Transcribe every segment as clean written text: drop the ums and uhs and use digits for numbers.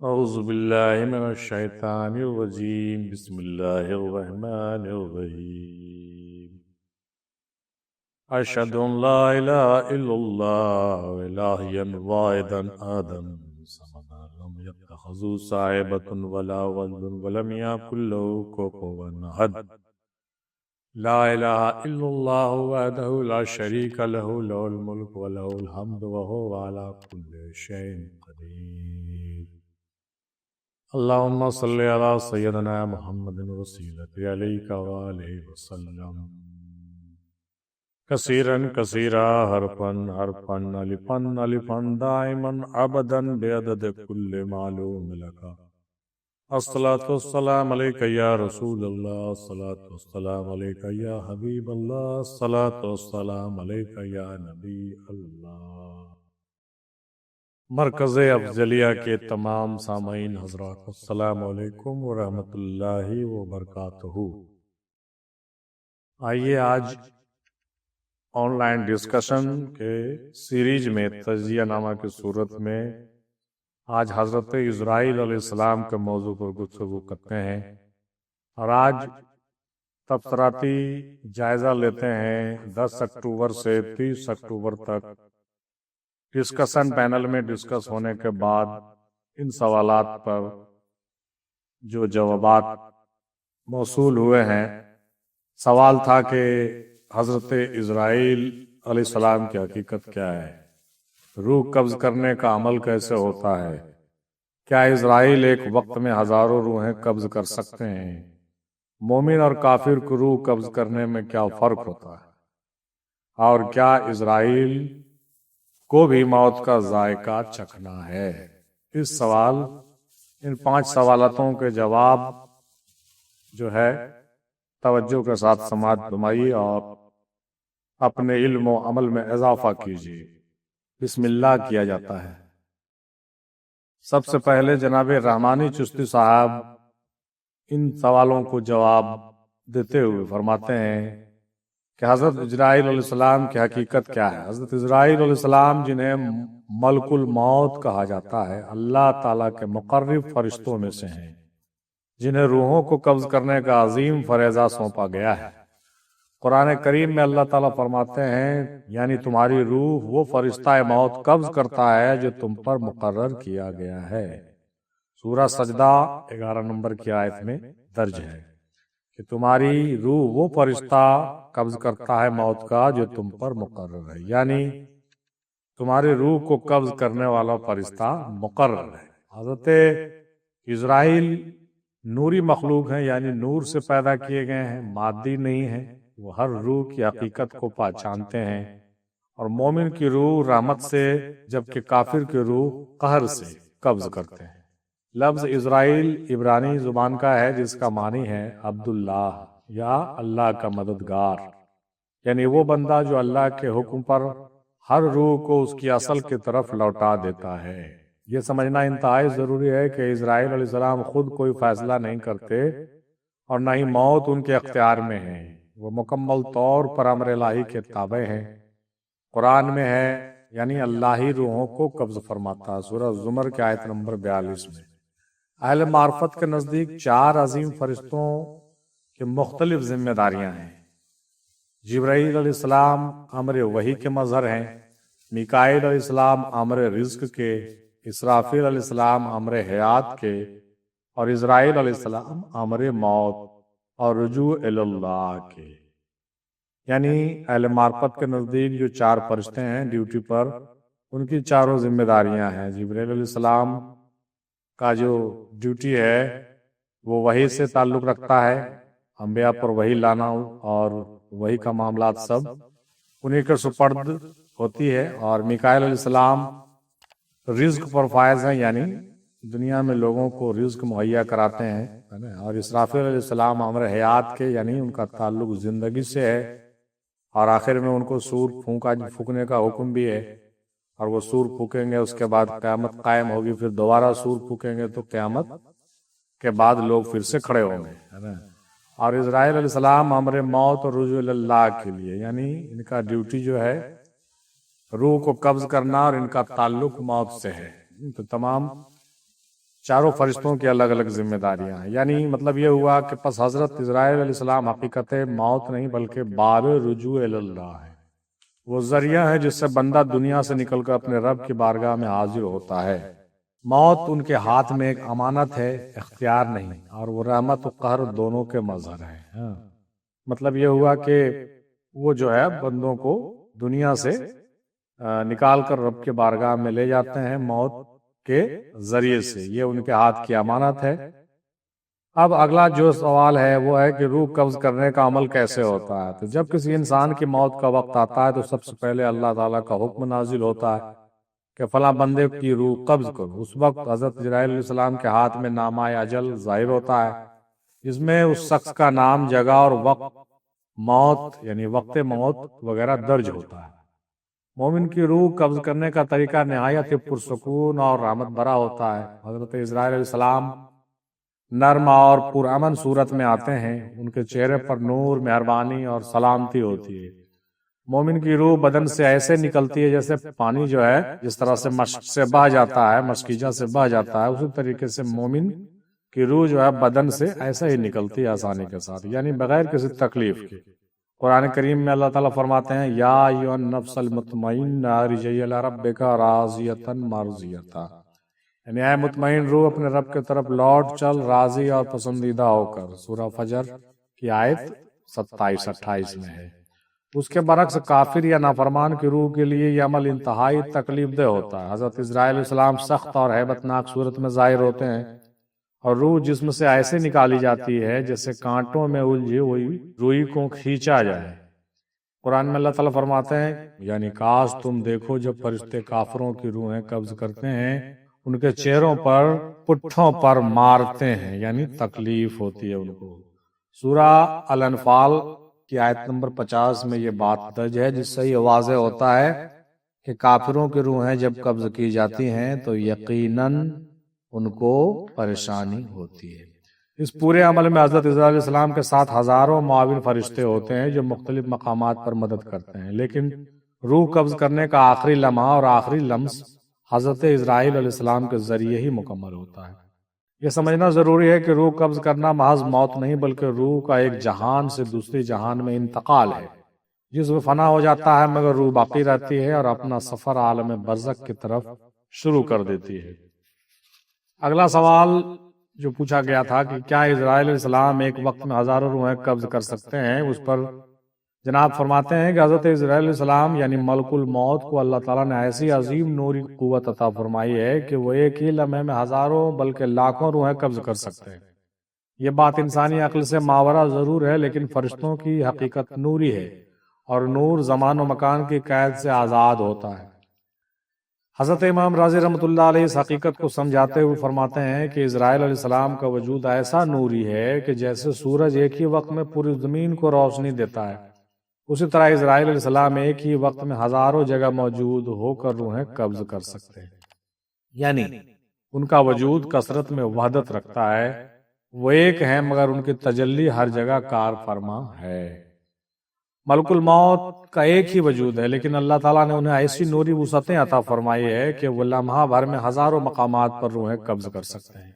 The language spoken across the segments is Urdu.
أعوذ بالله من الشيطان الرجيم بسم الله الرحمن الرحيم أشهد أن لا إله إلا الله إلها واحدا آدم صمدا لم يتخذ صاحبة ولا ولد ولم يكن له كفوا أحد لا إله إلا الله وحده لا شريك له له الملك وله الحمد وهو على كل شيء قدير اللهم صل على سيدنا محمد وسيلة عليك وآله وسلم كثيرا كثيرا حرفا حرفا ألفا ألفا دائما أبدا بعدد كل معلوم لك الصلاة والسلام عليك يا رسول الله الصلاة والسلام عليك يا حبيب الله الصلاة والسلام عليك يا نبي الله۔ مرکز افضلیہ کے تمام سامعین حضرات السلام علیکم ورحمۃ اللہ وبرکاتہ۔ آئیے آج آن لائن ڈسکشن کے سیریز میں تجزیہ نامہ کی صورت میں آج حضرت اسرائیل علیہ السلام کے موضوع پر گفتگو کرتے ہیں، اور آج تبصراتی جائزہ لیتے ہیں 10 اکتوبر سے 30 اکتوبر تک ڈسکشن پینل میں ڈسکس ہونے کے بعد ان سوالات پر جو جوابات موصول ہوئے ہیں۔ سوال تھا کہ حضرت اسرائیل علیہ السلام کی حقیقت کیا ہے، روح قبض کرنے کا عمل کیسے ہوتا ہے، کیا اسرائیل ایک وقت میں ہزاروں روحیں قبض کر سکتے ہیں، مومن اور کافر کو روح قبض کرنے میں کیا فرق ہوتا ہے، اور کیا اسرائیل کو بھی موت کا ذائقہ چکھنا ہے۔ ان 5 سوالاتوں کے جواب جو ہے توجہ کے ساتھ سماعت فرمائیے اور اپنے علم و عمل میں اضافہ کیجیے۔ بسم اللہ کیا جاتا ہے۔ سب سے پہلے جناب رحمانی چشتی صاحب ان سوالوں کو جواب دیتے ہوئے فرماتے ہیں کہ حضرت اسرائیل علیہ السلام کی حقیقت کیا ہے۔ حضرت اسرائیل علیہ السلام جنہیں ملک الموت کہا جاتا ہے، اللہ تعالیٰ کے مقرب فرشتوں میں سے ہیں، جنہیں روحوں کو قبض کرنے کا عظیم فریضہ سونپا گیا ہے۔ قرآن کریم میں اللہ تعالیٰ فرماتے ہیں یعنی تمہاری روح وہ فرشتہ موت قبض کرتا ہے جو تم پر مقرر کیا گیا ہے۔ سورہ سجدہ 11 نمبر کی آیت میں درج ہے کہ تمہاری روح وہ فرشتہ قبض کرتا ہے موت کا جو تم پر مقرر ہے، یعنی تمہاری روح کو قبض کرنے والا فرشتہ مقرر ہے۔ حضرت اسرائیل نوری مخلوق ہیں، یعنی نور سے پیدا کیے گئے ہیں، مادی نہیں ہیں۔ وہ ہر روح کی حقیقت کو پہچانتے ہیں، اور مومن کی روح رحمت سے جبکہ کافر کی روح قہر سے قبض کرتے ہیں۔ لفظ اسرائیل عبرانی زبان کا ہے جس کا معنی ہے عبداللہ یا اللہ کا مددگار، یعنی وہ بندہ جو اللہ کے حکم پر ہر روح کو اس کی اصل کی طرف لوٹا دیتا ہے۔ یہ سمجھنا انتہائی ضروری ہے کہ اسرائیل علیہ السلام خود کوئی فیصلہ نہیں کرتے اور نہ ہی موت ان کے اختیار میں ہے، وہ مکمل طور پر امر الہی کے تابع ہیں۔ قرآن میں ہے یعنی اللہ ہی روحوں کو قبض فرماتا، سورہ زمر کی آیت نمبر 42 میں۔ اہل معرفت کے نزدیک 4 عظیم فرشتوں کی مختلف ذمہ داریاں ہیں۔ جبرائیل علیہ السلام امر وحی کے مظہر ہیں، میکائیل علیہ السلام امر رزق کے، اسرافیل علیہ السلام امر حیات کے، اور اسرائیل علیہ السلام امر موت اور رجوع اللہ کے۔ یعنی اہل معرفت کے نزدیک جو 4 فرشتے ہیں ڈیوٹی پر، ان کی 4 ذمہ داریاں ہیں۔ جبرائیل علیہ السلام کا جو ڈیوٹی ہے وہ وحی سے تعلق رکھتا ہے، انبیاء پر وحی لانا اور وحی کا معاملات سب انہی کے سپرد ہوتی ہے۔ اور میکائیل علیہ السلام رزق پر فائز ہیں، یعنی دنیا میں لوگوں کو رزق مہیا کراتے ہیں، اور اسرافیل علیہ السلام امر حیات کے، یعنی ان کا تعلق زندگی سے ہے، اور آخر میں ان کو سور پھونکنے کا حکم بھی ہے، اور وہ سور پھونکیں گے، اس کے بعد قیامت قائم ہوگی، پھر دوبارہ سور پھونکیں گے تو قیامت کے بعد لوگ پھر سے کھڑے ہوں گے۔ اور اسرائیل علیہ السلام امر موت اور رجوع اللہ کے لیے، یعنی ان کا ڈیوٹی جو ہے روح کو قبض کرنا، اور ان کا تعلق موت سے ہے۔ تو تمام چاروں فرشتوں کی الگ الگ ذمہ داریاں ہیں. یعنی مطلب یہ ہوا کہ پس حضرت اسرائیل علیہ السلام حقیقت موت نہیں بلکہ باب رجوع اللہ ہے. وہ ذریعہ ہے جس سے بندہ دنیا سے نکل کر اپنے رب کی بارگاہ میں حاضر ہوتا ہے. موت ان کے ہاتھ میں ایک امانت ہے، اختیار نہیں، اور وہ رحمت و قہر دونوں کے مظہر ہیں. مطلب یہ ہوا کہ وہ جو ہے بندوں کو دنیا سے نکال کر رب کے بارگاہ میں لے جاتے ہیں موت کے ذریعے سے. یہ ان کے ہاتھ کی امانت ہے. اب اگلا جو سوال ہے وہ ہے کہ روح قبض کرنے کا عمل کیسے ہوتا ہے. تو جب کسی انسان کی موت کا وقت آتا ہے تو سب سے پہلے اللہ تعالیٰ کا حکم نازل ہوتا ہے کہ فلاں بندے کی روح قبض کرو. اس وقت حضرت جبرائیل علیہ السلام کے ہاتھ میں نامہ اجل ظاہر ہوتا ہے، جس میں اس شخص کا نام، جگہ اور وقت موت یعنی وقت موت وغیرہ درج ہوتا ہے. مومن کی روح قبض کرنے کا طریقہ نہایت پرسکون اور رحمت بھرا ہوتا ہے. حضرت اسرائیل علیہ السلام نرم اور پرامن صورت میں آتے ہیں. ان کے چہرے پر نور، مہربانی اور سلامتی ہوتی ہے. مومن کی روح بدن سے ایسے نکلتی ہے جیسے پانی جو ہے جس طرح سے مشق سے بہہ جاتا ہے، مشکیجہ سے بہہ جاتا ہے، اسی طریقے سے مومن کی روح جو ہے بدن سے ایسے ہی نکلتی ہے آسانی کے ساتھ، یعنی بغیر کسی تکلیف کے. قرآن کریم میں اللہ تعالیٰ فرماتے ہیں یا ایھا النفس المطمئنہ ارجعی الی ربک راضیۃ مرضیۃ، یعنی اے مطمئن روح اپنے رب کے طرف لوٹ چل راضی اور پسندیدہ ہو کر. سورہ فجر کی آیت 27-28 میں ہے. اس کے برعکس کافر یا نافرمان کی روح کے لیے یہ عمل انتہائی تکلیف دہ ہوتا ہے. حضرت اسرائیل علیہ السلام سخت اور ہیبت ناک صورت میں ظاہر ہوتے ہیں اور روح جسم سے ایسے نکالی جاتی ہے جیسے کانٹوں میں الجھی ہوئی روئی کو کھینچا جائے. قرآن میں اللہ تعالیٰ فرماتے ہیں یعنی کاش تم دیکھو جب فرشتے کافروں کی روحیں قبض کرتے ہیں، ان کے چہروں پر پٹھوں پر مارتے ہیں، یعنی تکلیف ہوتی ہے ان کو. سورہ الانفال کی آیت نمبر 50 میں یہ بات درج ہے، جس سے یہ واضح ہوتا ہے کہ کافروں کی روحیں جب قبض کی جاتی ہیں تو یقیناً ان کو پریشانی ہوتی ہے. اس پورے عمل میں حضرت اسرائیل علیہ السلام کے ساتھ ہزاروں معاون فرشتے ہوتے ہیں جو مختلف مقامات پر مدد کرتے ہیں، لیکن روح قبض کرنے کا آخری لمحہ اور آخری لمس حضرت اسرائیل علیہ السلام کے ذریعے ہی مکمل ہوتا ہے. یہ سمجھنا ضروری ہے کہ روح قبض کرنا محض موت نہیں بلکہ روح کا ایک جہان سے دوسری جہان میں انتقال ہے. جسم فنا ہو جاتا ہے مگر روح باقی رہتی ہے اور اپنا سفر عالم برزخ کی طرف شروع کر دیتی ہے. اگلا سوال جو پوچھا گیا تھا کہ کیا اسرائیل علیہ السلام ایک وقت میں ہزاروں روحیں قبض کر سکتے ہیں، اس پر جناب فرماتے ہیں کہ حضرت اسرائیل علیہ السلام یعنی ملک الموت کو اللہ تعالیٰ نے ایسی عظیم نوری قوت عطا فرمائی ہے کہ وہ ایک ہی لمحے میں ہزاروں بلکہ لاکھوں روحیں قبض کر سکتے ہیں. یہ بات انسانی عقل سے ماورا ضرور ہے، لیکن فرشتوں کی حقیقت نوری ہے اور نور زمان و مکان کی قید سے آزاد ہوتا ہے. حضرت امام رازی رحمۃ اللہ علیہ اس حقیقت کو سمجھاتے ہوئے فرماتے ہیں کہ اسرائیل علیہ السلام کا وجود ایسا نوری ہے کہ جیسے سورج ایک ہی وقت میں پوری زمین کو روشنی دیتا ہے، اسی طرح اسرائیل علیہ السلام ایک ہی وقت میں ہزاروں جگہ موجود ہو کر روحیں قبض کر سکتے ہیں. یعنی ان کا وجود کثرت میں وحدت رکھتا ہے، وہ ایک ہیں مگر ان کی تجلی ہر جگہ کار فرما ہے. ملک الموت کا ایک ہی وجود ہے، لیکن اللہ تعالیٰ نے انہیں ایسی نوری وسعتیں عطا فرمائی ہے کہ وہ لمحہ بھر میں ہزاروں مقامات پر روحیں قبض کر سکتے ہیں.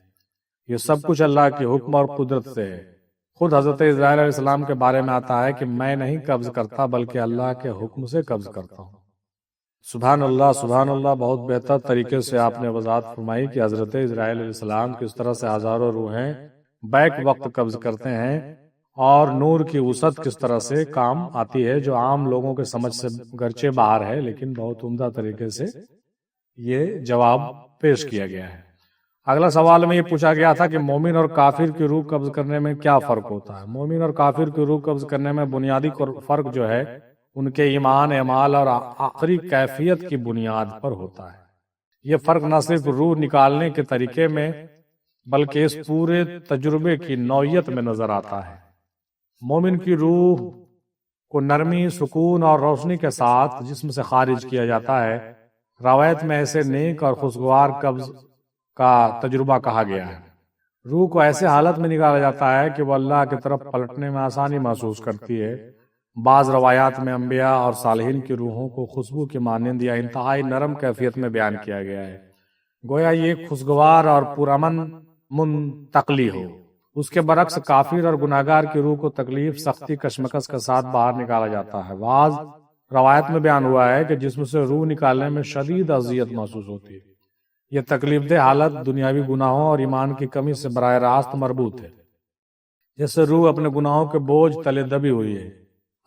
یہ سب کچھ اللہ کے حکم اور قدرت سے ہے. خود حضرت اسرائیل علیہ السلام کے بارے میں آتا ہے کہ میں نہیں قبض کرتا بلکہ اللہ کے حکم سے قبض کرتا ہوں. سبحان اللہ سبحان اللہ. بہت بہتر طریقے سے آپ نے وضاحت فرمائی کہ حضرت اسرائیل علیہ السلام کس طرح سے ہزاروں روحیں بیک وقت قبض کرتے ہیں اور نور کی وسعت کس طرح سے کام آتی ہے، جو عام لوگوں کے سمجھ سے گرچہ باہر ہے، لیکن بہت عمدہ طریقے سے یہ جواب پیش کیا گیا ہے. اگلا سوال میں یہ پوچھا گیا تھا کہ مومن اور کافر کی روح قبض کرنے میں کیا فرق ہوتا ہے. مومن اور کافر کی روح قبض کرنے میں بنیادی فرق جو ہے ان کے ایمان، اعمال اور آخری کیفیت کی بنیاد پر ہوتا ہے. یہ فرق نہ صرف روح نکالنے کے طریقے میں بلکہ اس پورے تجربے کی نوعیت میں نظر آتا ہے. مومن کی روح کو نرمی، سکون اور روشنی کے ساتھ جسم سے خارج کیا جاتا ہے. روایت میں ایسے نیک اور خوشگوار قبض کا تجربہ کہا گیا ہے. روح کو ایسے حالت میں نکالا جاتا ہے کہ وہ اللہ کی طرف پلٹنے میں آسانی محسوس کرتی ہے. بعض روایات میں انبیاء اور صالحین کی روحوں کو خوشبو کی مانند یا انتہائی نرم کیفیت میں بیان کیا گیا ہے. گویا یہ خوشگوار اور پرامن منتقلی ہو۔ اس کے برعکس کافر اور گناہگار کی روح کو تکلیف، سختی، کشمکش کے ساتھ باہر نکالا جاتا ہے۔ بعض روایت میں بیان ہوا ہے کہ جسم سے روح نکالنے میں شدید اذیت محسوس ہوتی ہے۔ یہ تکلیف دہ حالت دنیاوی گناہوں اور ایمان کی کمی سے براہ راست مربوط ہے، جس سے روح اپنے گناہوں کے بوجھ تلے دبی ہوئی ہے۔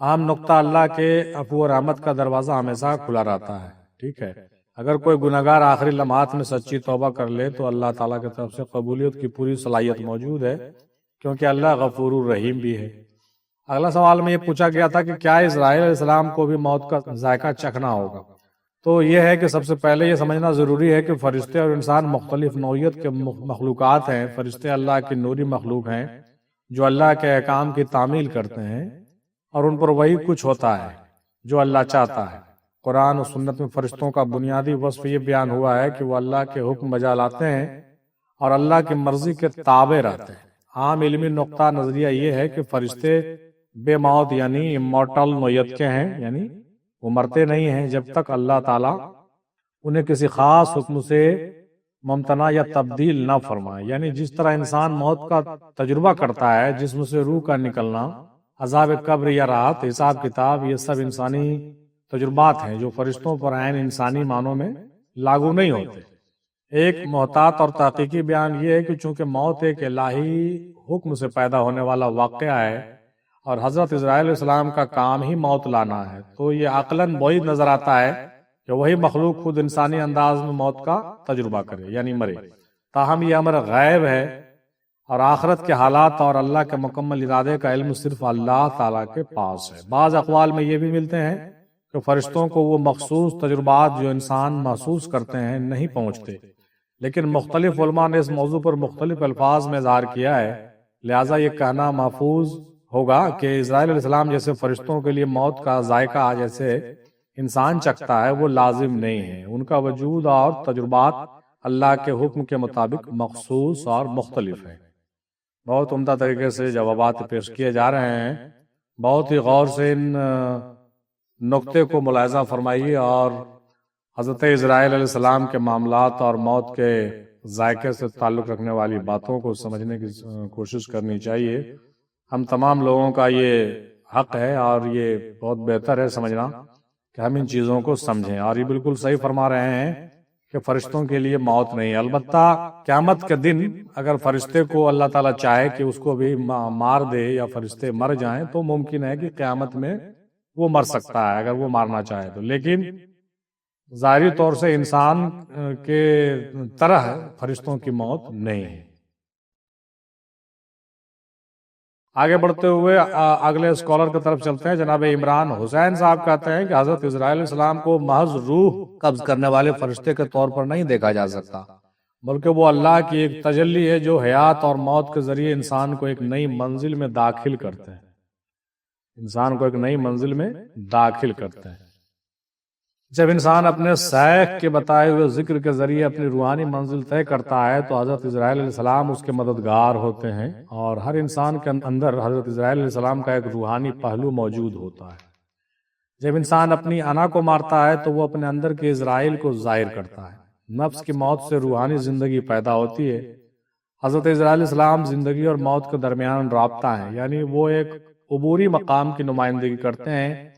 عام نقطہ، اللہ کے عفو و رحمت کا دروازہ ہمیشہ کھلا رہتا ہے، ٹھیک ہے۔ اگر کوئی گناہگار آخری لمحات میں سچی توبہ کر لے تو اللہ تعالیٰ کی طرف سے قبولیت کی پوری صلاحیت موجود ہے، کیونکہ اللہ غفور الرحیم بھی ہے۔ اگلا سوال میں یہ پوچھا گیا تھا کہ کیا اسرائیل علیہ السلام کو بھی موت کا ذائقہ چکھنا ہوگا؟ تو یہ ہے کہ سب سے پہلے یہ سمجھنا ضروری ہے کہ فرشتے اور انسان مختلف نوعیت کے مخلوقات ہیں۔ فرشتے اللہ کی نوری مخلوق ہیں جو اللہ کے احکام کی تعمیل کرتے ہیں، اور ان پر وہی کچھ ہوتا ہے جو اللہ چاہتا ہے۔ قرآن و سنت میں فرشتوں کا بنیادی وصف یہ بیان ہوا ہے کہ وہ اللہ کے حکم بجا لاتے ہیں اور اللہ کی مرضی کے تابع رہتے ہیں۔ عام علمی نقطہ نظریہ یہ ہے کہ فرشتے بے موت یعنی امورٹل نوعیت کے ہیں، یعنی وہ مرتے نہیں ہیں جب تک اللہ تعالیٰ انہیں کسی خاص حکم سے ممتنع یا تبدیل نہ فرمائے۔ یعنی جس طرح انسان موت کا تجربہ کرتا ہے، جسم سے روح کا نکلنا، عذاب قبر یا راحت، حساب کتاب، یہ سب انسانی تجربات ہیں جو فرشتوں پر عین انسانی معنوں میں لاگو نہیں ہوتے۔ ایک محتاط اور تحقیقی بیان یہ ہے کہ چونکہ موت ایک الہی حکم سے پیدا ہونے والا واقعہ ہے اور حضرت اسرائیل علیہ السلام کا کام ہی موت لانا ہے، تو یہ عقلاً بعید نظر آتا ہے کہ وہی مخلوق خود انسانی انداز میں موت کا تجربہ کرے، یعنی مرے۔ تاہم یہ امر غیب ہے اور آخرت کے حالات اور اللہ کے مکمل ارادے کا علم صرف اللہ تعالیٰ کے پاس ہے۔ بعض اقوال میں یہ بھی ملتے ہیں کہ فرشتوں کو وہ مخصوص تجربات جو انسان محسوس کرتے ہیں نہیں پہنچتے، لیکن مختلف علماء نے اس موضوع پر مختلف الفاظ میں اظہار کیا ہے، لہٰذا یہ کہنا محفوظ ہوگا کہ اسرائیل علیہ السلام جیسے فرشتوں کے لیے موت کا ذائقہ جیسے انسان چکھتا ہے وہ لازم نہیں ہے۔ ان کا وجود اور تجربات اللہ کے حکم کے مطابق مخصوص اور مختلف ہیں۔ بہت عمدہ طریقے سے جوابات پیش کیے جا رہے ہیں۔ بہت ہی غور سے ان نقطے کو ملاحظہ فرمائیے اور حضرت اسرائیل علیہ السلام کے معاملات اور موت کے ذائقے سے تعلق رکھنے والی باتوں کو سمجھنے کی کوشش کرنی چاہیے۔ ہم تمام لوگوں کا یہ حق ہے اور یہ بہت بہتر ہے سمجھنا کہ ہم ان چیزوں کو سمجھیں، اور یہ بالکل صحیح فرما رہے ہیں کہ فرشتوں کے لیے موت نہیں ہے۔ البتہ قیامت کے دن اگر فرشتے کو اللہ تعالیٰ چاہے کہ اس کو بھی مار دے یا فرشتے مر جائیں تو ممکن ہے کہ قیامت میں وہ مر سکتا ہے اگر وہ مارنا چاہے تو، لیکن ظاہری طور سے انسان کے طرح فرشتوں کی موت نہیں ہے۔ آگے بڑھتے ہوئے اگلے اسکالر کی طرف چلتے ہیں۔ جناب عمران حسین صاحب کہتے ہیں کہ حضرت اسرائیل علیہ السلام کو محض روح قبض کرنے والے فرشتے کے طور پر نہیں دیکھا جا سکتا، بلکہ وہ اللہ کی ایک تجلی ہے جو حیات اور موت کے ذریعے انسان کو ایک نئی منزل میں داخل کرتے ہیں، انسان کو ایک نئی منزل میں داخل کرتے ہیں۔ جب انسان اپنے شیخ کے بتائے ہوئے ذکر کے ذریعے اپنی روحانی منزل طے کرتا ہے تو حضرت اسرائیل علیہ السلام اس کے مددگار ہوتے ہیں، اور ہر انسان کے اندر حضرت اسرائیل علیہ السلام کا ایک روحانی پہلو موجود ہوتا ہے۔ جب انسان اپنی انا کو مارتا ہے تو وہ اپنے اندر کے اسرائیل کو ظاہر کرتا ہے۔ نفس کی موت سے روحانی زندگی پیدا ہوتی ہے۔ حضرت اسرائیل علیہ السلام زندگی اور موت کے درمیان رابطہ ہیں، یعنی وہ ایک عبوری مقام کی نمائندگی کرتے ہیں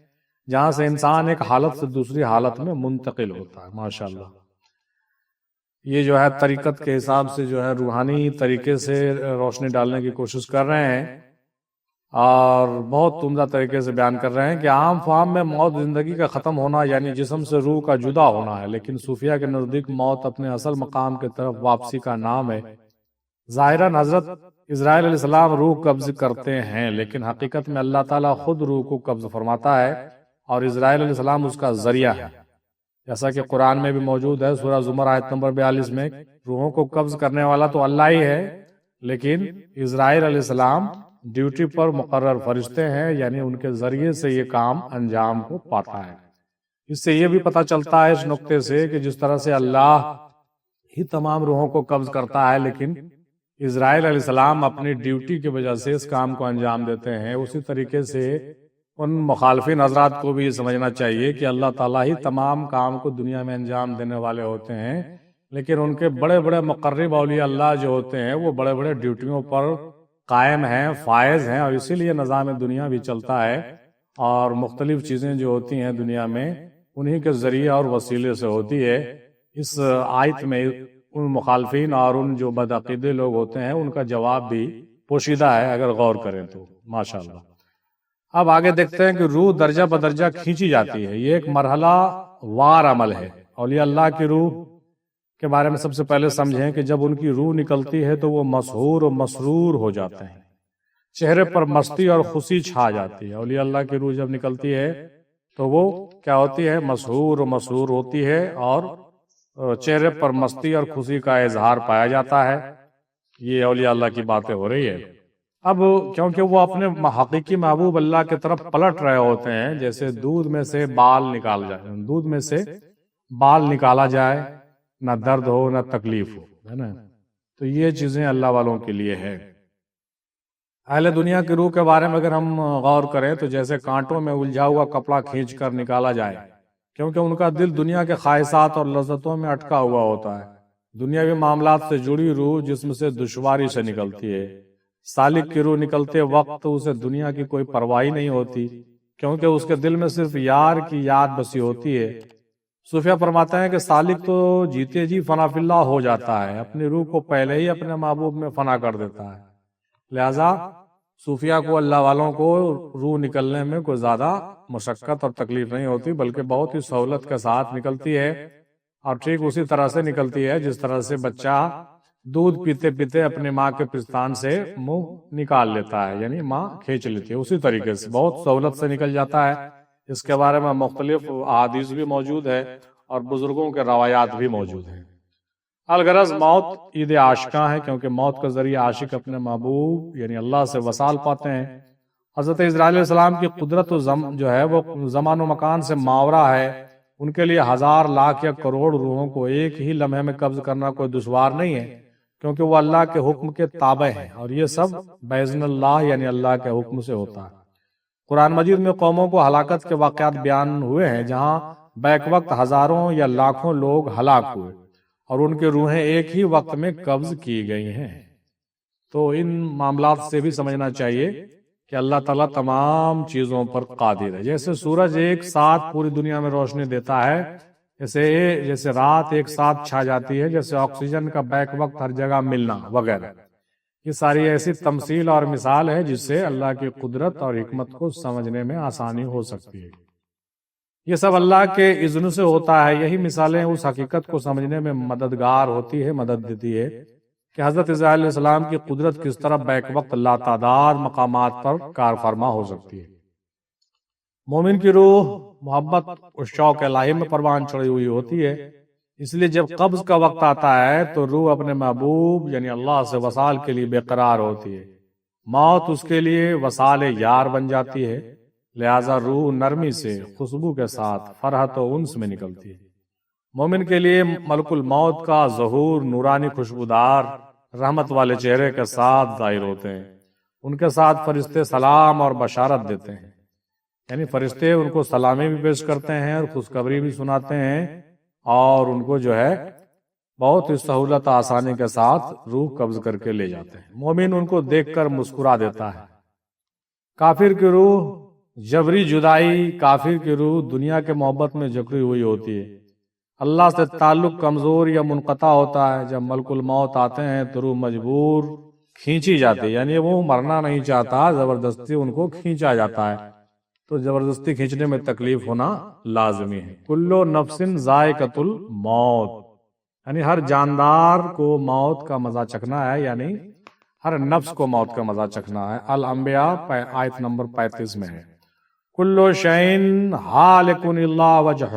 جہاں سے انسان ایک حالت سے دوسری حالت میں منتقل ہوتا ہے۔ ماشاءاللہ، یہ جو ہے طریقت کے حساب سے جو ہے روحانی طریقے سے روشنی ڈالنے کی کوشش کر رہے ہیں اور بہت عمدہ طریقے سے بیان کر رہے ہیں کہ عام فہم میں موت زندگی کا ختم ہونا یعنی جسم سے روح کا جدا ہونا ہے، لیکن صوفیہ کے نزدیک موت اپنے اصل مقام کی طرف واپسی کا نام ہے۔ ظاہراً حضرت اسرائیل علیہ السلام روح قبض کرتے ہیں، لیکن حقیقت میں اللہ تعالیٰ خود روح کو قبض فرماتا ہے اور اسرائیل علیہ السلام اس کا ذریعہ ہے، جیسا کہ قرآن میں بھی موجود ہے۔ سورہ زمر آیت نمبر 42 میں روحوں کو قبض کرنے والا تو اللہ ہی ہے، لیکن اسرائیل علیہ السلام ڈیوٹی پر مقرر فرشتے ہیں، یعنی ان کے ذریعے سے یہ کام انجام کو پاتا ہے۔ اس سے یہ بھی پتہ چلتا ہے اس نقطے سے کہ جس طرح سے اللہ ہی تمام روحوں کو قبض کرتا ہے، لیکن اسرائیل علیہ السلام اپنی ڈیوٹی کی وجہ سے اس کام کو انجام دیتے ہیں، اسی طریقے سے ان مخالفین حضرات کو بھی یہ سمجھنا چاہیے کہ اللہ تعالیٰ ہی تمام کام کو دنیا میں انجام دینے والے ہوتے ہیں، لیکن ان کے بڑے بڑے مقرب اولیاء اللہ جو ہوتے ہیں وہ بڑے بڑے ڈیوٹیوں پر قائم ہیں، فائز ہیں، اور اسی لیے نظام دنیا بھی چلتا ہے اور مختلف چیزیں جو ہوتی ہیں دنیا میں انہی کے ذریعے اور وسیلے سے ہوتی ہے۔ اس آیت میں ان مخالفین اور ان جو بدعقیدے لوگ ہوتے ہیں ان کا جواب بھی پوشیدہ ہے اگر غور کریں تو، ماشاءاللہ۔ اب آگے دیکھتے ہیں کہ روح درجہ بدرجہ کھینچی جاتی ہے، یہ ایک مرحلہ وار عمل ہے۔ اولیاء اللہ کی روح کے بارے میں سب سے پہلے سمجھیں کہ جب ان کی روح نکلتی ہے تو وہ مسحور و مسرور ہو جاتے ہیں، چہرے پر مستی اور خوشی چھا جاتی ہے۔ اولیاء اللہ کی روح جب نکلتی ہے تو وہ کیا ہوتی ہے؟ مسحور و مسرور ہوتی ہے اور چہرے پر مستی اور خوشی کا اظہار پایا جاتا ہے۔ یہ اولیاء اللہ کی باتیں ہو رہی ہے۔ اب کیونکہ وہ اپنے حقیقی محبوب اللہ کی طرف پلٹ رہے ہوتے ہیں، جیسے دودھ میں سے بال نکال جائے، دودھ میں سے بال نکالا جائے، نہ درد ہو نہ تکلیف ہو، ہے نا؟ تو یہ چیزیں اللہ والوں کے لیے ہے۔ اہل دنیا کی روح کے بارے میں اگر ہم غور کریں تو جیسے کانٹوں میں الجھا ہوا کپڑا کھینچ کر نکالا جائے، کیونکہ ان کا دل دنیا کے خواہشات اور لذتوں میں اٹکا ہوا ہوتا ہے۔ دنیاوی معاملات سے جڑی روح جسم سے دشواری سے نکلتی ہے۔ سالک کی روح نکلتے وقت اسے دنیا کی کوئی پرواہ نہیں ہوتی، کیونکہ اس کے دل میں صرف یار کی یاد بسی ہوتی ہے۔ صوفیہ فرماتے ہیں کہ سالک تو جیتے جی فنا فی اللہ ہو جاتا ہے، اپنی روح کو پہلے ہی اپنے محبوب میں فنا کر دیتا ہے۔ لہذا صوفیہ کو، اللہ والوں کو روح نکلنے میں کوئی زیادہ مشقت اور تکلیف نہیں ہوتی، بلکہ بہت ہی سہولت کے ساتھ نکلتی ہے، اور ٹھیک اسی طرح سے نکلتی ہے جس طرح سے بچہ دودھ پیتے پیتے اپنے ماں کے پستان سے منہ نکال لیتا ہے، یعنی ماں کھینچ لیتی ہے، اسی طریقے سے بہت سہولت سے نکل جاتا ہے۔ اس کے بارے میں مختلف احادیث بھی موجود ہے اور بزرگوں کے روایات بھی موجود ہیں۔ الغرض موت عید عاشقاں ہے، کیونکہ موت کا ذریعہ عاشق اپنے محبوب یعنی اللہ سے وصال پاتے ہیں۔ حضرت اسرائیل علیہ السلام کی قدرت جو ہے وہ زمان و مکان سے ماورا ہے، ان کے لیے ہزار لاکھ یا کروڑ روحوں کو ایک ہی لمحے میں قبض کرنا کوئی دشوار نہیں ہے، کیونکہ وہ اللہ کے حکم کے تابع ہیں، اور یہ سب باذن اللہ یعنی اللہ کے حکم سے ہوتا ہے۔ قرآن مجید میں قوموں کو ہلاکت کے واقعات بیان ہوئے ہیں جہاں بیک وقت ہزاروں یا لاکھوں لوگ ہلاک ہوئے اور ان کی روحیں ایک ہی وقت میں قبض کی گئی ہیں۔ تو ان معاملات سے بھی سمجھنا چاہیے کہ اللہ تعالیٰ تمام چیزوں پر قادر ہے۔ جیسے سورج ایک ساتھ پوری دنیا میں روشنی دیتا ہے، جیسے رات ایک ساتھ چھا جاتی ہے، جیسے آکسیجن کا بیک وقت ہر جگہ ملنا وغیرہ۔ یہ ساری ایسی تمثیل اور مثال ہے جس سے اللہ کی قدرت اور حکمت کو سمجھنے میں آسانی ہو سکتی ہے۔ یہ سب اللہ کے اذن سے ہوتا ہے۔ یہی مثالیں اس حقیقت کو سمجھنے میں مددگار ہوتی ہے، مدد دیتی ہے کہ حضرت اسرائیل علیہ السلام کی قدرت کس طرح بیک وقت لاتعداد مقامات پر کار فرما ہو سکتی ہے۔ مومن کی روح محبت اور شوق الہی میں پروان چڑھی ہوئی ہوتی ہے، اس لیے جب قبض کا وقت آتا ہے تو روح اپنے محبوب یعنی اللہ سے وصال کے لیے بے قرار ہوتی ہے۔ موت اس کے لیے وصال یار بن جاتی ہے، لہذا روح نرمی سے، خوشبو کے ساتھ فرحت و انس میں نکلتی ہے۔ مومن کے لیے ملک الموت کا ظہور نورانی خوشبودار رحمت والے چہرے کے ساتھ ظاہر ہوتے ہیں۔ ان کے ساتھ فرشتے سلام اور بشارت دیتے ہیں، یعنی فرشتے ان کو سلامی بھی پیش کرتے ہیں اور خوشخبری بھی سناتے ہیں، اور ان کو جو ہے بہت ہی سہولت آسانی کے ساتھ روح قبض کر کے لے جاتے ہیں۔ مومن ان کو دیکھ کر مسکرا دیتا ہے۔ کافر کی روح جبری جدائی، کافر کی روح دنیا کے محبت میں جکڑی ہوئی ہوتی ہے۔ اللہ سے تعلق کمزور یا منقطع ہوتا ہے۔ جب ملک الموت آتے ہیں تو روح مجبور کھینچی جاتی ہے، یعنی وہ مرنا نہیں چاہتا، زبردستی ان کو کھینچا جاتا ہے، تو زبردستی کھینچنے میں تکلیف ہونا لازمی ہے۔ کلو نفس ذائقۃ الموت، یعنی ہر جاندار کو موت کا مزہ چکھنا ہے، یعنی ہر نفس کو موت کا مزہ چکھنا ہے۔ الانبیاء آیت نمبر 35 میں ہے۔ کلو شیء ہالک الا وجہہ،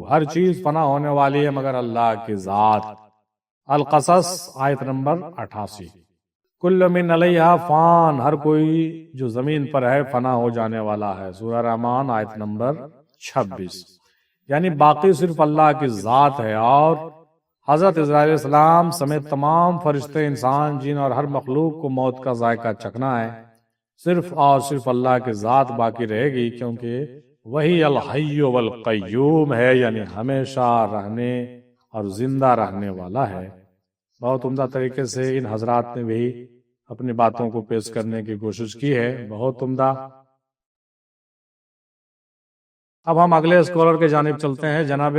ہر چیز فنا ہونے والی ہے مگر اللہ کی ذات۔ القصص آیت نمبر 88۔ کل من علیہا فان، ہر کوئی جو زمین پر ہے فنا ہو جانے والا ہے۔ سورہ رحمان آیت نمبر 26۔ یعنی باقی صرف اللہ کی ذات ہے، اور حضرت اسرائیل علیہ السلام سمیت تمام فرشتے، انسان، جن اور ہر مخلوق کو موت کا ذائقہ چکھنا ہے۔ صرف اور صرف اللہ کی ذات باقی رہے گی، کیونکہ وہی الحی والقیوم ہے، یعنی ہمیشہ رہنے اور زندہ رہنے والا ہے۔ بہت عمدہ طریقے سے ان حضرات نے بھی اپنی باتوں کو پیش کرنے کی کوشش کی ہے، بہت عمدہ۔ اب ہم اگلے اسکالر کے جانب چلتے ہیں۔ جناب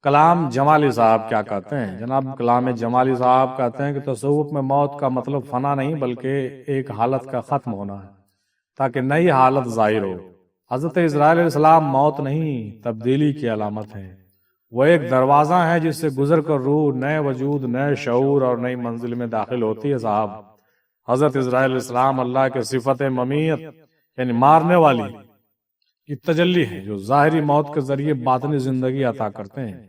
کلام جمالی صاحب کیا کہتے ہیں؟ جناب کلام جمالی صاحب کہتے ہیں کہ تصوف میں موت کا مطلب فنا نہیں بلکہ ایک حالت کا ختم ہونا ہے تاکہ نئی حالت ظاہر ہو۔ حضرت اسرائیل علیہ السلام موت نہیں، تبدیلی کی علامت ہے۔ وہ ایک دروازہ ہے جس سے گزر کر روح نئے وجود، نئے شعور اور نئی منزل میں داخل ہوتی ہے۔ صاحب حضرت اسرائیل علیہ السلام اللہ کے صفت ممیت یعنی مارنے والی کی تجلی ہے جو ظاہری موت کے ذریعے باطنی زندگی عطا کرتے ہیں۔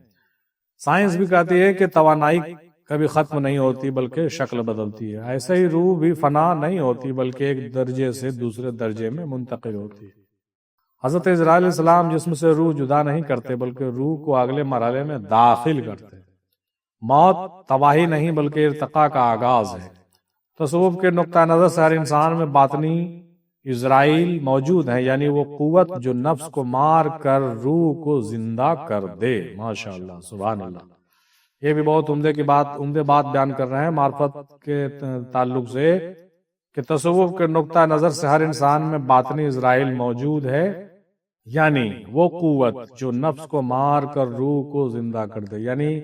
سائنس بھی کہتی ہے کہ توانائی کبھی ختم نہیں ہوتی بلکہ شکل بدلتی ہے۔ ایسے ہی روح بھی فنا نہیں ہوتی بلکہ ایک درجے سے دوسرے درجے میں منتقل ہوتی ہے۔ حضرت اسرائیل علیہ السلام جسم سے روح جدا نہیں کرتے بلکہ روح کو اگلے مرحلے میں داخل کرتے۔ موت تباہی نہیں بلکہ ارتقاء کا آغاز ہے۔ تصوف کے نقطہ نظر سے ہر انسان میں باطنی اسرائیل موجود ہے، یعنی وہ قوت جو نفس کو مار کر روح کو زندہ کر دے۔ ماشاءاللہ، سبحان اللہ۔ یہ بھی بہت عمدہ بات بیان کر رہے ہیں معرفت کے تعلق سے کہ تصوف کے نقطہ نظر سے ہر انسان میں باطنی اسرائیل موجود ہے، یعنی وہ قوت جو نفس کو مار کر روح کو زندہ کر دے۔ یعنی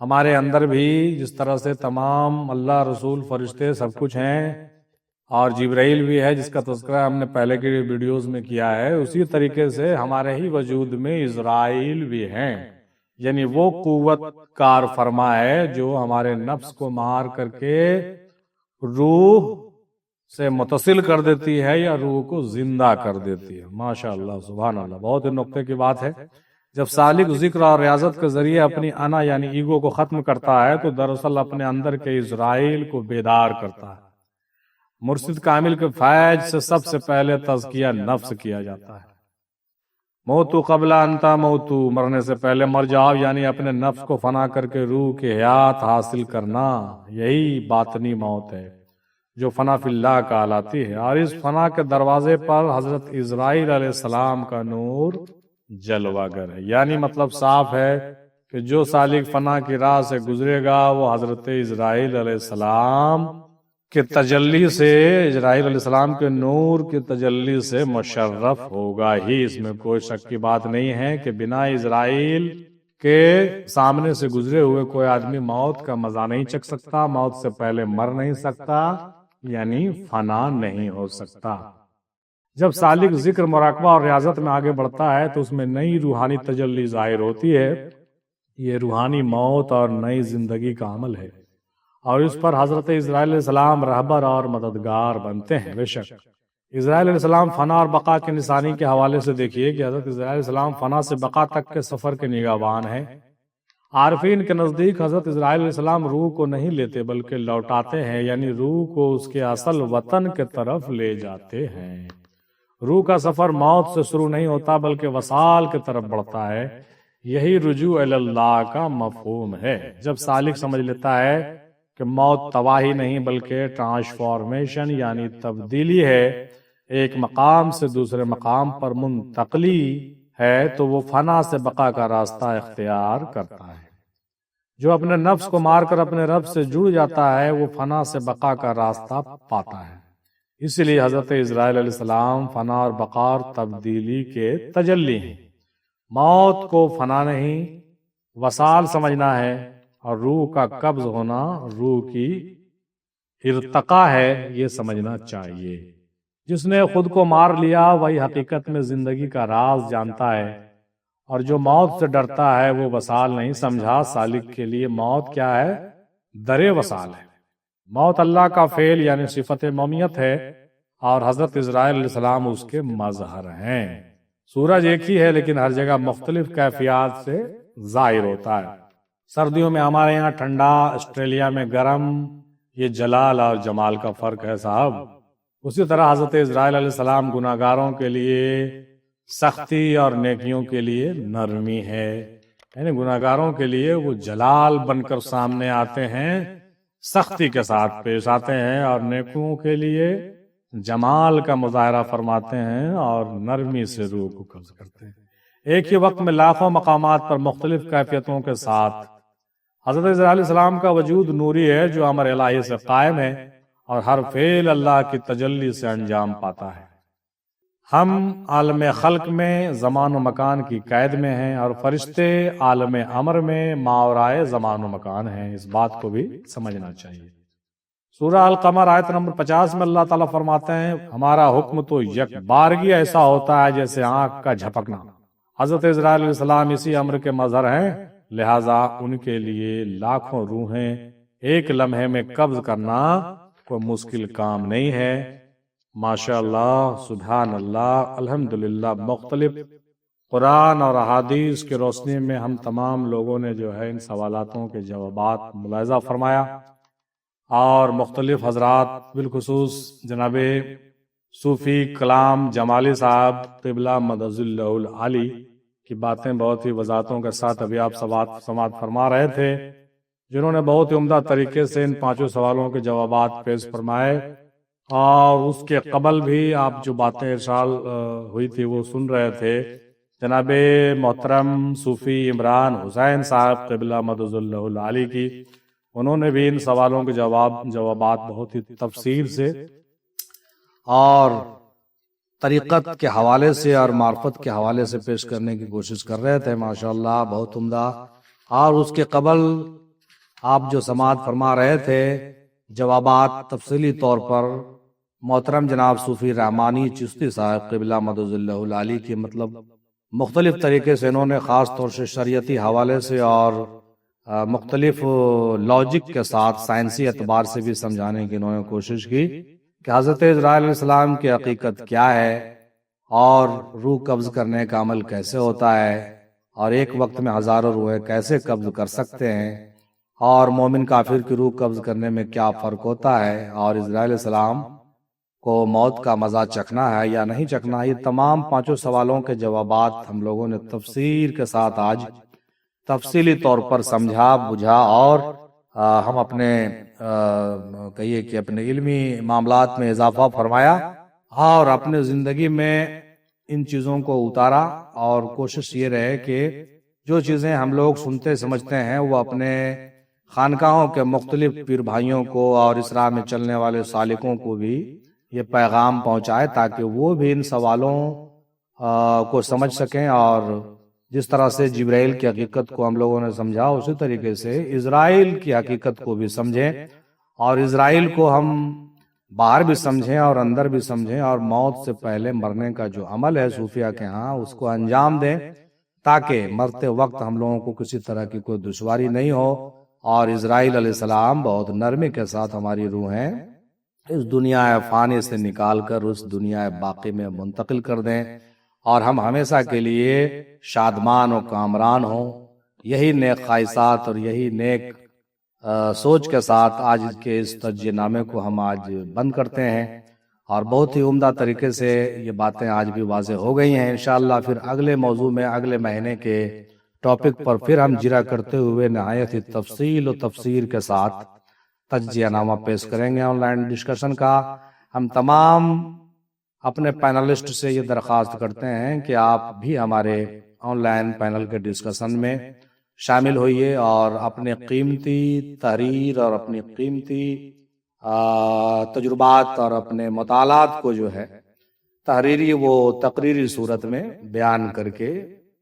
ہمارے اندر بھی جس طرح سے تمام اللہ، رسول، فرشتے سب کچھ ہیں اور جبرائیل بھی ہے جس کا تذکرہ ہم نے پہلے کی ویڈیوز میں کیا ہے، اسی طریقے سے ہمارے ہی وجود میں اسرائیل بھی ہیں، یعنی وہ قوت کار فرما ہے جو ہمارے نفس کو مار کر کے روح سے متصل کر دیتی ہے یا روح کو زندہ کر دیتی ہے۔ ماشاءاللہ، سبحان اللہ، بہت ہی نقطے کی بات ہے۔ جب سالک ذکر اور ریاضت کے ذریعے اپنی انا یعنی ایگو کو ختم کرتا ہے تو دراصل اپنے اندر کے اسرائیل کو بیدار کرتا ہے۔ مرشد کامل کے فیض سے سب سے پہلے تزکیہ نفس کیا جاتا ہے۔ موتو قبل انتا موتو، مرنے سے پہلے مر جاؤ، یعنی اپنے نفس کو فنا کر کے روح کی حیات حاصل کرنا، یہی باطنی موت ہے جو فنا فی اللہ کہلاتی ہے۔ اور اس فنا کے دروازے پر حضرت اسرائیل علیہ السلام کا نور جلوہ گر ہے، یعنی مطلب صاف ہے کہ جو سالک فنا کی راہ سے گزرے گا وہ حضرت اسرائیل علیہ السلام کے تجلی سے، اسرائیل علیہ السلام کے نور کی تجلی سے مشرف ہوگا ہی۔ اس میں کوئی شک کی بات نہیں ہے کہ بنا اسرائیل کے سامنے سے گزرے ہوئے کوئی آدمی موت کا مزہ نہیں چکھ سکتا، موت سے پہلے مر نہیں سکتا، یعنی فنا نہیں ہو سکتا۔ جب سالک ذکر، مراقبہ اور ریاضت میں آگے بڑھتا ہے تو اس میں نئی روحانی تجلی ظاہر ہوتی ہے۔ یہ روحانی موت اور نئی زندگی کا عمل ہے اور اس پر حضرت اسرائیل علیہ السلام رہبر اور مددگار بنتے ہیں۔ بے شک اسرائیل علیہ السلام فنا اور بقا کے نشانی کے حوالے سے دیکھیے کہ حضرت اسرائیل علیہ السلام فنا سے بقا تک کے سفر کے نگہبان ہیں۔ عارفین کے نزدیک حضرت اسرائیل علیہ السلام روح کو نہیں لیتے بلکہ لوٹاتے ہیں، یعنی روح کو اس کے اصل وطن کے طرف لے جاتے ہیں۔ روح کا سفر موت سے شروع نہیں ہوتا بلکہ وصال کی طرف بڑھتا ہے، یہی رجوع الی اللہ کا مفہوم ہے۔ جب سالک سمجھ لیتا ہے کہ موت تباہی نہیں بلکہ ٹرانسفارمیشن یعنی تبدیلی ہے، ایک مقام سے دوسرے مقام پر منتقلی ہے، تو وہ فنا سے بقا کا راستہ اختیار کرتا ہے۔ جو اپنے نفس کو مار کر اپنے رب سے جڑ جاتا ہے وہ فنا سے بقا کا راستہ پاتا ہے۔ اس لیے حضرت اسرائیل علیہ السلام فنا اور بقا اور تبدیلی کے تجلی ہیں۔ موت کو فنا نہیں وصال سمجھنا ہے اور روح کا قبض ہونا روح کی ارتقاء ہے، یہ سمجھنا چاہیے۔ جس نے خود کو مار لیا وہی حقیقت میں زندگی کا راز جانتا ہے، اور جو موت سے ڈرتا ہے وہ وصال نہیں سمجھا۔ سالک کے لیے موت کیا ہے؟ در وصال ہے۔ موت اللہ کا فعل یعنی صفت مومیت ہے اور حضرت اسرائیل علیہ السلام اس کے مظہر ہیں۔ سورج ایک ہی ہے لیکن ہر جگہ مختلف کیفیات سے ظاہر ہوتا ہے۔ سردیوں میں ہمارے یہاں ٹھنڈا، آسٹریلیا میں گرم، یہ جلال اور جمال کا فرق ہے صاحب۔ اسی طرح حضرت اسرائیل علیہ السلام گناہگاروں کے لیے سختی اور نیکیوں کے لیے نرمی ہے، یعنی گناہگاروں کے لیے وہ جلال بن کر سامنے آتے ہیں، سختی کے ساتھ پیش آتے ہیں، اور نیکیوں کے لیے جمال کا مظاہرہ فرماتے ہیں اور نرمی سے روح کو قبض کرتے ہیں۔ ایک ہی وقت میں لاکھوں مقامات پر مختلف کیفیتوں کے ساتھ حضرت عزرا علیہ السلام کا وجود نوری ہے جو امر الہی سے قائم ہے اور ہر فعل اللہ کی تجلی سے انجام پاتا ہے۔ ہم عالم خلق میں زمان و مکان کی قید میں ہیں اور فرشتے عالم امر میں ماورائے زمان و مکان ہیں، اس بات کو بھی سمجھنا چاہیے۔ سورہ القمر آیت نمبر 50 میں اللہ تعالیٰ فرماتے ہیں ہمارا حکم تو یک بارگی ایسا ہوتا ہے جیسے آنکھ کا جھپکنا۔ حضرت عزرا علیہ السلام اسی امر کے مظہر ہیں، لہٰذا ان کے لیے لاکھوں روحیں ایک لمحے میں قبض کرنا کوئی مشکل کام نہیں ہے۔ ماشاء اللہ، سبحان اللہ، الحمدللہ، مختلف قرآن اور احادیث کی روشنی میں ہم تمام لوگوں نے جو ہے ان سوالاتوں کے جوابات ملاحظہ فرمایا، اور مختلف حضرات بالخصوص جناب صوفی کلام جمالی صاحب قبلہ مدظ اللہ العالی کی باتیں بہت ہی وضاحتوں کے ساتھ ابھی آپ سماعت فرما رہے تھے، جنہوں نے بہت ہی عمدہ طریقے سے ان 5 سوالوں کے جوابات پیش فرمائے، اور اس کے قبل بھی آپ جو باتیں ارشاد ہوئی تھی وہ سن رہے تھے۔ جناب محترم صوفی عمران حسین صاحب قبلہ مدظ اللہ العالی کی، انہوں نے بھی ان سوالوں کے جوابات بہت ہی تفصیل سے اور طریقت کے حوالے سے اور معرفت کے حوالے سے پیش کرنے کی کوشش کر رہے تھے، ماشاءاللہ بہت عمدہ۔ اور اس کے قبل آپ جو سماعت فرما رہے تھے جوابات تفصیلی طور پر محترم جناب صوفی رحمانی چشتی صاحب قبلہ مدظ اللہ العالی کی، مطلب مختلف طریقے سے انہوں نے خاص طور سے شریعتی حوالے سے اور مختلف لاجک کے ساتھ سائنسی اعتبار سے بھی سمجھانے کی انہوں نے کوشش کی کہ حضرت عزرا علیہ السلام کی حقیقت کیا ہے اور روح قبض کرنے کا عمل کیسے ہوتا ہے، اور ایک وقت میں ہزاروں روحیں کیسے قبض کر سکتے ہیں، اور مومن کافر کی روح قبض کرنے میں کیا فرق ہوتا ہے، اور عزرا علیہ السلام کو موت کا مزہ چکھنا ہے یا نہیں چکھنا۔ یہ تمام 5 سوالوں کے جوابات ہم لوگوں نے تفسیر کے ساتھ آج تفصیلی طور پر سمجھا بجھا، اور ہم اپنے کہیے کہ اپنے علمی معاملات میں اضافہ فرمایا اور اپنے زندگی میں ان چیزوں کو اتارا، اور کوشش یہ رہے کہ جو چیزیں ہم لوگ سنتے سمجھتے ہیں وہ اپنے خانقاہوں کے مختلف پیر بھائیوں کو اور اس راہ میں چلنے والے سالکوں کو بھی یہ پیغام پہنچائے، تاکہ وہ بھی ان سوالوں کو سمجھ سکیں، اور جس طرح سے جبرائیل کی حقیقت کو ہم لوگوں نے سمجھا اسی طریقے سے اسرائیل کی حقیقت کو بھی سمجھیں، اور اسرائیل کو ہم باہر بھی سمجھیں اور اندر بھی سمجھیں، اور موت سے پہلے مرنے کا جو عمل ہے صوفیہ کے ہاں اس کو انجام دیں، تاکہ مرتے وقت ہم لوگوں کو کسی طرح کی کوئی دشواری نہیں ہو، اور اسرائیل علیہ السلام بہت نرمی کے ساتھ ہماری روحیں اس دنیا فانی سے نکال کر اس دنیا باقی میں منتقل کر دیں، اور ہم ہمیشہ کے لیے شادمان و کامران ہوں۔ یہی نیک خواہشات اور یہی نیک سوچ کے ساتھ آج کے اس تجزیہ نامے کو ہم آج بند کرتے ہیں، اور بہت ہی عمدہ طریقے سے یہ باتیں آج بھی واضح ہو گئی ہیں۔ انشاءاللہ پھر اگلے موضوع میں اگلے مہینے کے ٹاپک پر پھر ہم جرا کرتے ہوئے نہایت ہی تفصیل و تفسیر کے ساتھ تجزیہ نامہ پیش کریں گے آن لائن ڈسکشن کا۔ ہم تمام اپنے پینلسٹ سے یہ درخواست کرتے ہیں کہ آپ بھی ہمارے آن لائن پینل کے ڈسکشن میں شامل ہوئیے، اور اپنے قیمتی تحریر اور اپنی قیمتی تجربات اور اپنے مطالعات کو جو ہے تحریری و تقریری صورت میں بیان کر کے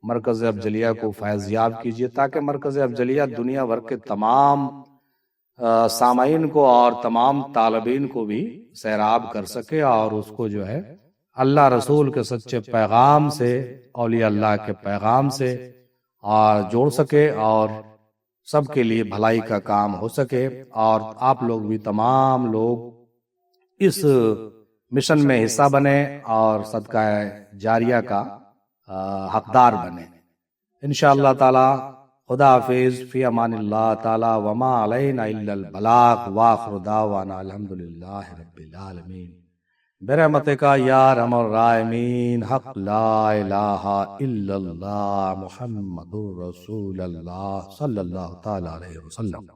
مرکز افضلیہ کو فیض یاب کیجیے، تاکہ مرکز افضلیہ دنیا بھر کے تمام سامعین کو اور تمام طالبین کو بھی سیراب کر سکے، اور اس کو جو ہے اللہ رسول کے سچے پیغام سے، اولیاء اللہ کے پیغام سے جوڑ سکے، اور سب کے لیے بھلائی کا کام ہو سکے، اور آپ لوگ بھی تمام لوگ اس مشن میں حصہ بنے اور صدقہ جاریہ کا حقدار بنے انشاءاللہ تعالی۔ خدا حافظ، فی امان اللہ تعالی، وما علینا الا البلاغ، وآخر دعوانا الحمدللہ رب العالمین، برحمتک یا ارحم الراحمین، حق لا الہ الا اللہ محمد رسول اللہ صلی اللہ تعالی علیہ وسلم۔